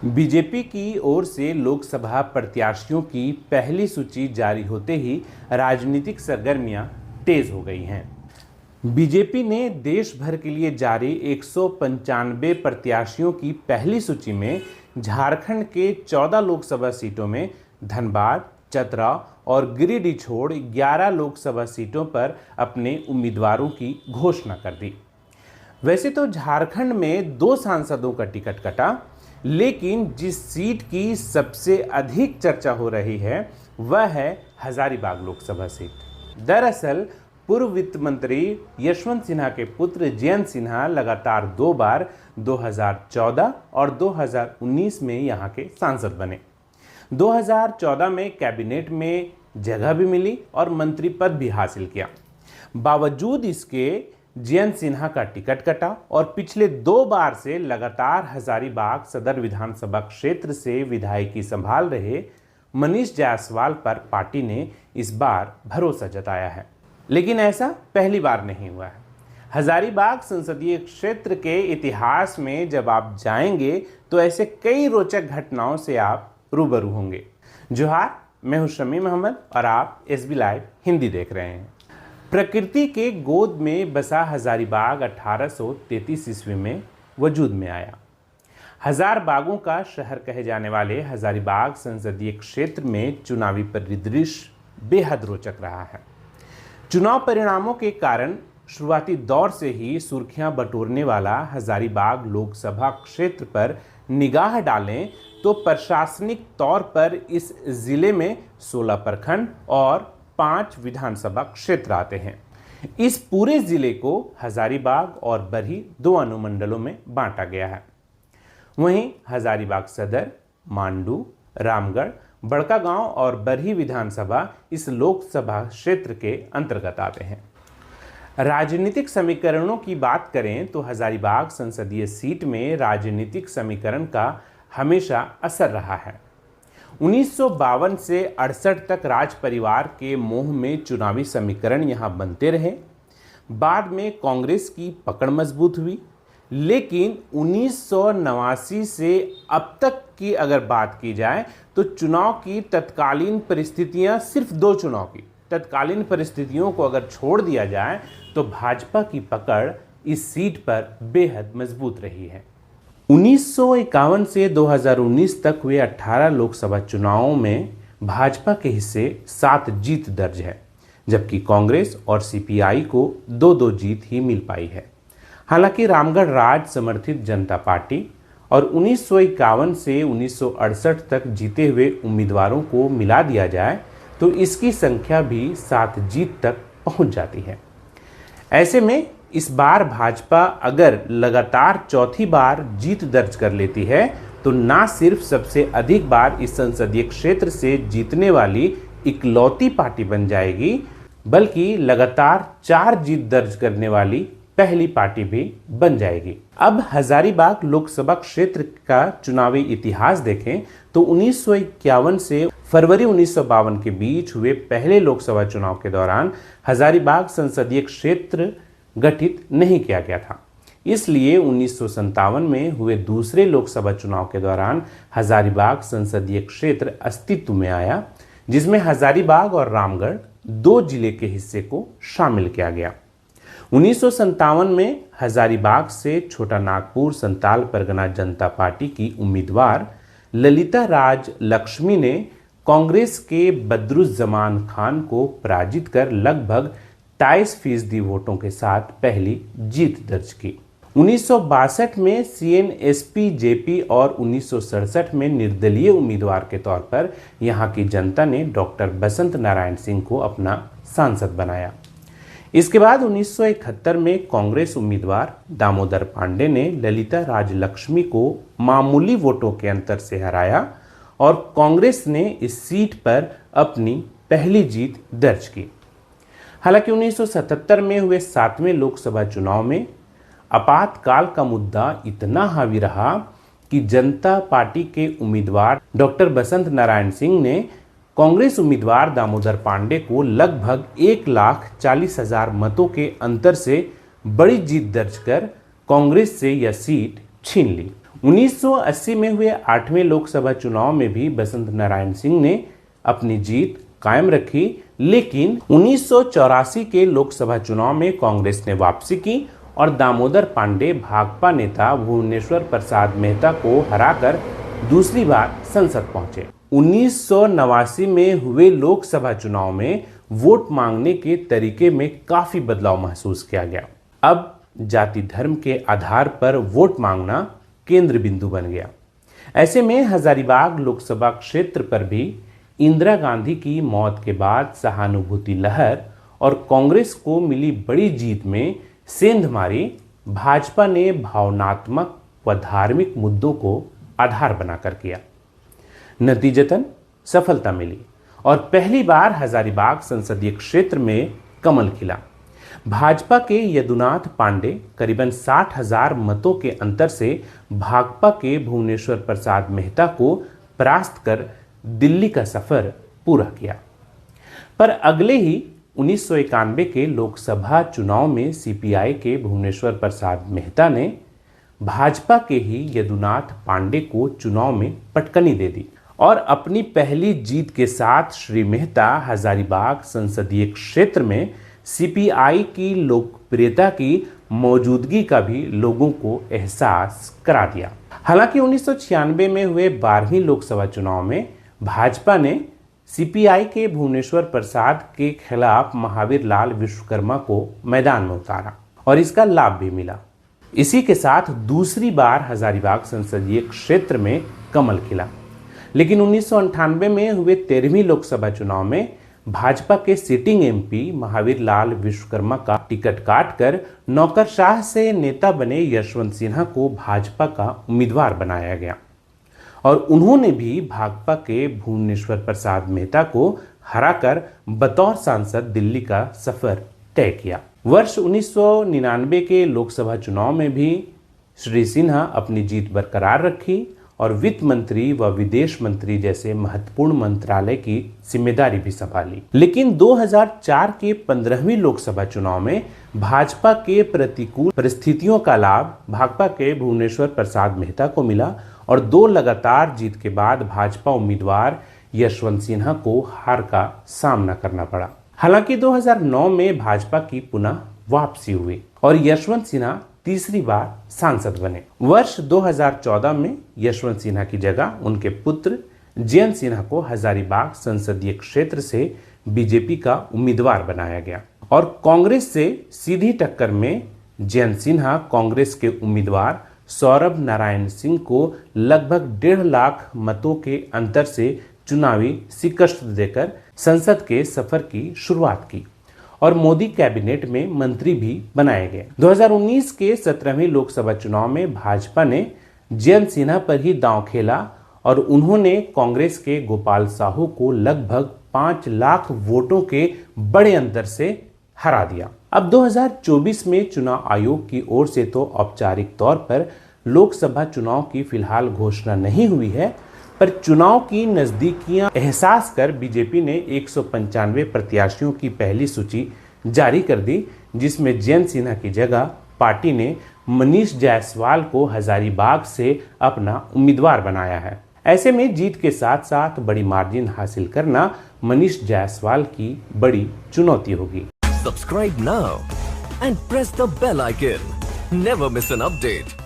BJP की ओर से लोकसभा प्रत्याशियों की पहली सूची जारी होते ही राजनीतिक सरगर्मियां तेज हो गई हैं। बीजेपी ने देश भर के लिए जारी 195 प्रत्याशियों की पहली सूची में झारखंड के 14 लोकसभा सीटों में धनबाद, चतरा और गिरिडीह छोड़ 11 लोकसभा सीटों पर अपने उम्मीदवारों की घोषणा कर दी। वैसे तो झारखंड में 2 सांसदों का टिकट कटा, लेकिन जिस सीट की सबसे अधिक चर्चा हो रही है वह है हजारीबाग लोकसभा सीट। दरअसल पूर्व वित्त मंत्री यशवंत सिन्हा के पुत्र जयंत सिन्हा लगातार 2 बार 2014 और 2019 में यहां के सांसद बने। 2014 में कैबिनेट में जगह भी मिली और मंत्री पद भी हासिल किया। बावजूद इसके जयंत सिन्हा का टिकट कटा और पिछले 2 बार से लगातार हजारीबाग सदर विधानसभा क्षेत्र से विधायकी संभाल रहे मनीष जायसवाल पर पार्टी ने इस बार भरोसा जताया है। लेकिन ऐसा पहली बार नहीं हुआ है। हजारीबाग संसदीय क्षेत्र के इतिहास में जब आप जाएंगे तो ऐसे कई रोचक घटनाओं से आप रूबरू होंगे। जोहार, मैं हूं शमी मोहम्मद और आप SB लाइव हिंदी देख रहे हैं। प्रकृति के गोद में बसा हजारीबाग 1833 ईस्वी में वजूद में आया। हजार बागों का शहर कहे जाने वाले हजारीबाग संसदीय क्षेत्र में चुनावी परिदृश्य बेहद रोचक रहा है। चुनाव परिणामों के कारण शुरुआती दौर से ही सुर्खियां बटोरने वाला हजारीबाग लोकसभा क्षेत्र पर निगाह डालें तो प्रशासनिक तौर पर इस जिले में 16 प्रखंड और 5 विधानसभा क्षेत्र आते हैं। इस पूरे जिले को हजारीबाग और बरही 2 अनुमंडलों में बांटा गया है। वहीं हजारीबाग सदर, मांडू, रामगढ़, बड़कागांव और बरही विधानसभा इस लोकसभा क्षेत्र के अंतर्गत आते हैं। राजनीतिक समीकरणों की बात करें तो हजारीबाग संसदीय सीट में राजनीतिक समीकरण का हमेशा असर रहा है। 1952 से 68 तक राज परिवार के मोह में चुनावी समीकरण यहां बनते रहे। बाद में कांग्रेस की पकड़ मजबूत हुई, लेकिन 1989 से अब तक की अगर बात की जाए तो चुनाव की तत्कालीन परिस्थितियां सिर्फ 2 चुनाव की तत्कालीन परिस्थितियों को अगर छोड़ दिया जाए तो भाजपा की पकड़ इस सीट पर बेहद मजबूत रही है। 1951 से 2019 तक हुए 18 लोकसभा चुनावों में भाजपा के हिस्से 7 जीत दर्ज है, जबकि कांग्रेस और CPI को 2-2 जीत ही मिल पाई है। हालांकि रामगढ़ राज समर्थित जनता पार्टी और 1951 से 1968 तक जीते हुए उम्मीदवारों को मिला दिया जाए तो इसकी संख्या भी 7 जीत तक पहुंच जाती है। ऐसे में इस बार भाजपा अगर लगातार चौथी बार जीत दर्ज कर लेती है तो ना सिर्फ सबसे अधिक बार इस संसदीय क्षेत्र से जीतने वाली इकलौती पार्टी बन जाएगी, बल्कि लगातार 4 जीत दर्ज करने वाली पहली पार्टी भी बन जाएगी। अब हजारीबाग लोकसभा क्षेत्र का चुनावी इतिहास देखें तो 1951 से फरवरी 1952 के बीच हुए पहले लोकसभा चुनाव के दौरान हजारीबाग संसदीय क्षेत्र गठित नहीं किया गया था। इसलिए 1957 में हुए दूसरे लोकसभा चुनाव के दौरान हजारीबाग संसदीय क्षेत्र अस्तित्व में आया, जिसमें हजारीबाग और रामगढ़ 2 जिले के हिस्से को शामिल किया गया। 1957 में हजारीबाग से छोटा नागपुर संताल परगना जनता पार्टी की उम्मीदवार ललिता राज लक्ष्मी ने कांग्रेस के बदरुज्जमान खान को पराजित कर लगभग 23% वोटों के साथ पहली जीत दर्ज की। 1962 में CNSP जेपी और 1967 में निर्दलीय उम्मीदवार के तौर पर यहां की जनता ने डॉक्टर बसंत नारायण सिंह को अपना सांसद बनाया। इसके बाद 1971 में कांग्रेस उम्मीदवार दामोदर पांडे ने ललिता राजलक्ष्मी को मामूली वोटों के अंतर से हराया और कांग्रेस ने इस सीट पर अपनी पहली जीत दर्ज की। हालांकि 1977 में हुए 7वें लोकसभा चुनाव में आपातकाल का मुद्दा इतना हावी रहा कि जनता पार्टी के उम्मीदवार डॉक्टर बसंत नारायण सिंह ने कांग्रेस उम्मीदवार दामोदर पांडे को लगभग 1,40,000 मतों के अंतर से बड़ी जीत दर्ज कर कांग्रेस से यह सीट छीन ली। 1980 में हुए 8वें लोकसभा चुनाव में भी बसंत नारायण सिंह ने अपनी जीत कायम रखी, लेकिन 1984 के लोकसभा चुनाव में कांग्रेस ने वापसी की और दामोदर पांडे भाकपा नेता भुवनेश्वर प्रसाद मेहता को हराकर दूसरी बार संसद पहुंचे। 1989 में हुए लोकसभा चुनाव में वोट मांगने के तरीके में काफी बदलाव महसूस किया गया। अब जाति धर्म के आधार पर वोट मांगना केंद्र बिंदु बन गया। ऐसे में हजारीबाग लोकसभा क्षेत्र पर भी इंदिरा गांधी की मौत के बाद सहानुभूति लहर और कांग्रेस को मिली बड़ी जीत में सेंध मारी भाजपा ने भावनात्मक व धार्मिक मुद्दों को आधार बनाकर किया। नतीजतन सफलता मिली और पहली बार हजारीबाग संसदीय क्षेत्र में कमल खिला। भाजपा के यदुनाथ पांडे करीबन 60,000 मतों के अंतर से भाकपा के भुवनेश्वर प्रसाद मेहता को परास्त कर दिल्ली का सफर पूरा किया। पर अगले ही 1991 के लोकसभा चुनाव में सीपीआई के भुवनेश्वर प्रसाद मेहता ने भाजपा के ही यदुनाथ पांडे को चुनाव में पटकनी दे दी और अपनी पहली जीत के साथ श्री मेहता हजारीबाग संसदीय क्षेत्र में सीपीआई की लोकप्रियता की मौजूदगी का भी लोगों को एहसास करा दिया। हालांकि 1996 में हुए 12वीं लोकसभा चुनाव में भाजपा ने सीपीआई के भुवनेश्वर प्रसाद के खिलाफ महावीर लाल विश्वकर्मा को मैदान में उतारा और इसका लाभ भी मिला। इसी के साथ दूसरी बार हजारीबाग संसदीय क्षेत्र में कमल खिला। लेकिन 1998 में हुए 13वीं लोकसभा चुनाव में भाजपा के सिटिंग एमपी महावीर लाल विश्वकर्मा का टिकट काटकर नौकरशाह से नेता बने यशवंत सिन्हा को भाजपा का उम्मीदवार बनाया गया और उन्होंने भी भाकपा के भुवनेश्वर प्रसाद मेहता को हराकर बतौर सांसद दिल्ली का सफर तय किया। वर्ष 1999 के लोकसभा चुनाव में भी श्री सिन्हा अपनी जीत बरकरार रखी और वित्त मंत्री व विदेश मंत्री जैसे महत्वपूर्ण मंत्रालय की जिम्मेदारी भी संभाली। लेकिन 2004 के 15वीं लोकसभा चुनाव में भाजपा के प्रतिकूल परिस्थितियों का लाभ भाकपा के भुवनेश्वर प्रसाद मेहता को मिला और 2 लगातार जीत के बाद भाजपा उम्मीदवार यशवंत सिन्हा को हार का सामना करना पड़ा। हालांकि 2009 में भाजपा की पुनः वापसी हुई और यशवंत सिन्हा तीसरी बार सांसद बने। वर्ष 2014 में यशवंत सिन्हा की जगह उनके पुत्र जयंत सिन्हा को हजारीबाग संसदीय क्षेत्र से बीजेपी का उम्मीदवार बनाया गया और कांग्रेस से सीधी टक्कर में जयंत सिन्हा कांग्रेस के उम्मीदवार सौरभ नारायण सिंह को लगभग 1.5 लाख मतों के अंतर से चुनावी शिकस्त देकर संसद के सफर की शुरुआत की और मोदी कैबिनेट में मंत्री भी बनाए गए। 2019 के 17वें लोकसभा चुनाव में भाजपा ने जयंत सिन्हा पर ही दांव खेला और उन्होंने कांग्रेस के गोपाल साहू को लगभग 5 लाख वोटों के बड़े अंतर से हरा दिया। अब 2024 में चुनाव आयोग की ओर से तो औपचारिक तौर पर लोकसभा चुनाव की फिलहाल घोषणा नहीं हुई है, पर चुनाव की नजदीकियां एहसास कर बीजेपी ने 195 प्रत्याशियों की पहली सूची जारी कर दी, जिसमें जयंत सिन्हा की जगह पार्टी ने मनीष जायसवाल को हजारीबाग से अपना उम्मीदवार बनाया है। ऐसे में जीत के साथ साथ बड़ी मार्जिन हासिल करना मनीष जायसवाल की बड़ी चुनौती होगी। Subscribe now and press the bell icon. Never miss an update.